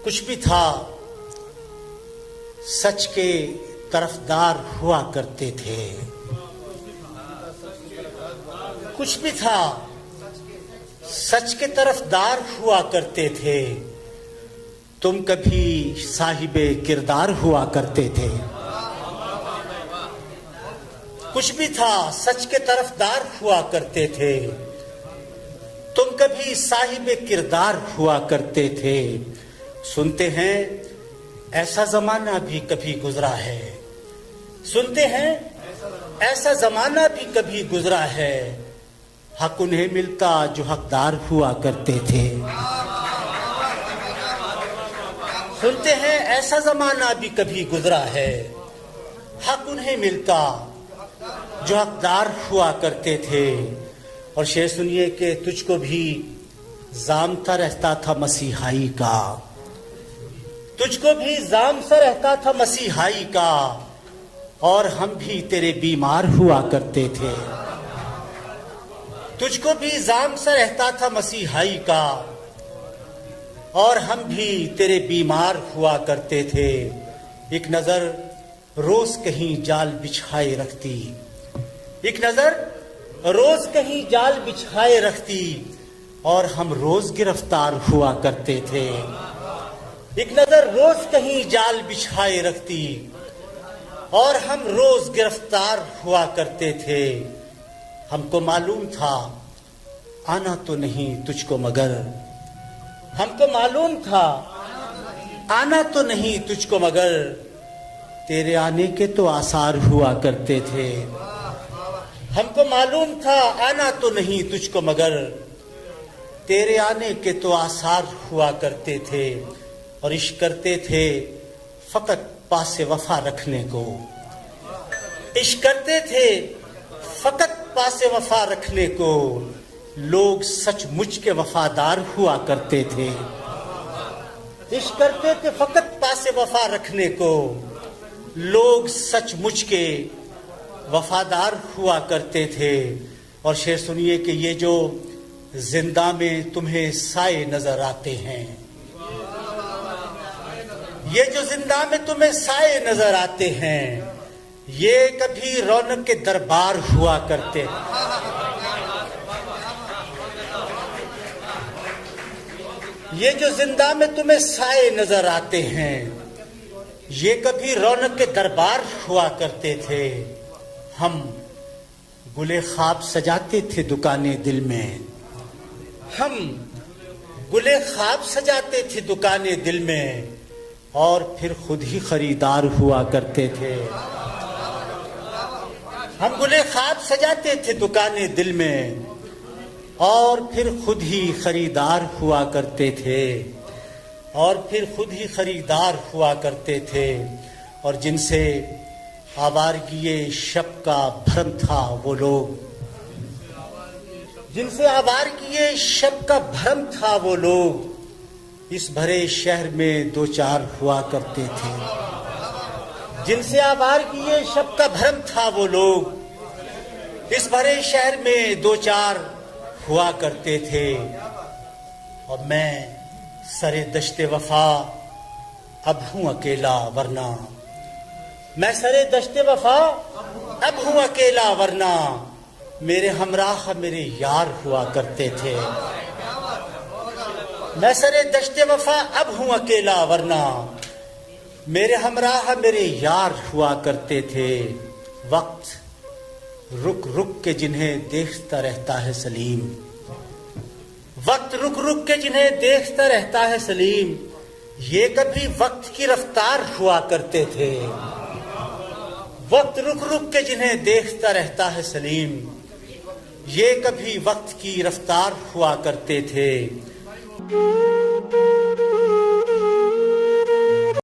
کچھ بھی تھا سچ کے طرفدار ہوا کرتے تھے. کچھ بھی تھا سچ کے طرفدار ہوا کرتے تھے. تم کبھی صاحب کردار ہوا کرتے تھے. کچھ بھی تھا سچ کے طرفدار ہوا کرتے تھے. تم کبھی صاحب کردار ہوا کرتے تھے. سنتے ہیں ایسا زمانہ بھی کبھی گزرا ہے. سنتے ہیں ایسا زمانہ بھی کبھی گزرا ہے. حق انہیں ملتا جو حقدار ہوا کرتے تھے. سنتے ہیں ایسا زمانہ بھی کبھی گزرا ہے. حق انہیں ملتا جو حقدار ہوا کرتے تھے. اور شعر سنیے کہ تجھ کو بھی زام سا رہتا تھا مسیحائی کا. تجھ کو بھی زام سا رہتا تھا مسیحائی کا. اور ہم بھی تیرے بیمار ہوا کرتے تھے. تجھ کو بھی زام سا رہتا تھا مسیحائی کا. اور ہم بھی تیرے بیمار ہوا کرتے تھے. ایک نظر روز کہیں جال بچھائے رکھتی. ایک نظر روز کہیں جال بچھائے رکھتی. اور ہم روز گرفتار ہوا کرتے تھے. ایک نظر روز کہیں جال بچھائے رکھتی. اور ہم روز گرفتار ہوا کرتے تھے. ہم کو معلوم تھا آنا تو نہیں تجھ کو مگر. ہم کو معلوم تھا آنا تو نہیں تجھ کو مگر. تیرے آنے کے تو آثار ہوا کرتے تھے. ہم کو معلوم تھا آنا تو نہیں تجھ کو مگر. تیرے آنے کے تو آثار ہوا کرتے تھے. اور عشق کرتے تھے فقط پاس وفا رکھنے کو. عشق کرتے تھے فقط پاس وفا رکھنے کو. لوگ سچ مچ کے وفادار ہوا کرتے تھے. عشق کرتے تھے فقط پاس وفا رکھنے کو. لوگ سچ مچ کے وفادار ہوا کرتے تھے. اور شعر سنیے کہ یہ جو زندہ میں تمہیں سائے نظر آتے ہیں. یہ جو زندہ میں تمہیں سائے نظر آتے ہیں. یہ کبھی رونق کے دربار ہوا کرتے ہیں. یہ جو زندہ میں تمہیں سائے نظر آتے ہیں. یہ کبھی رونق کے دربار ہوا کرتے تھے. ہم گلے خواب سجاتے تھے دکانیں دل میں. ہم گلے خواب سجاتے تھے دکانیں دل میں. اور پھر خود ہی خریدار ہوا کرتے تھے. ہم گلے خواب سجاتے تھے دکانیں دل میں. اور پھر خود ہی خریدار ہوا کرتے تھے. اور پھر خود ہی خریدار ہوا کرتے تھے. اور جن سے آوارگی شب کا بھرم تھا وہ لوگ. جن سے آوارگی شب کا بھرم تھا وہ لوگ. اس بھرے شہر میں دو چار ہوا کرتے تھے. جن سے آوارگی شب کا بھرم تھا وہ لوگ. اس بھرے شہر میں دو چار ہوا کرتے تھے. اور میں سرے دشت وفا اب ہوں اکیلا ورنہ. میں سرے دشت وفا اب ہوں اکیلا ورنہ. میرے ہمراہ میرے یار ہوا کرتے تھے. میں سرے دشت وفا اب ہوں اکیلا ورنہ. میرے ہمراہ میرے یار ہوا کرتے تھے. وقت رک رک کے جنہیں دیکھتا رہتا ہے سلیم. وقت رک رک کے جنہیں دیکھتا رہتا ہے سلیم. یہ کبھی وقت کی رفتار ہوا کرتے تھے. وقت رک رک کے جنہیں دیکھتا رہتا ہے سلیم. یہ کبھی وقت کی رفتار ہوا کرتے تھے.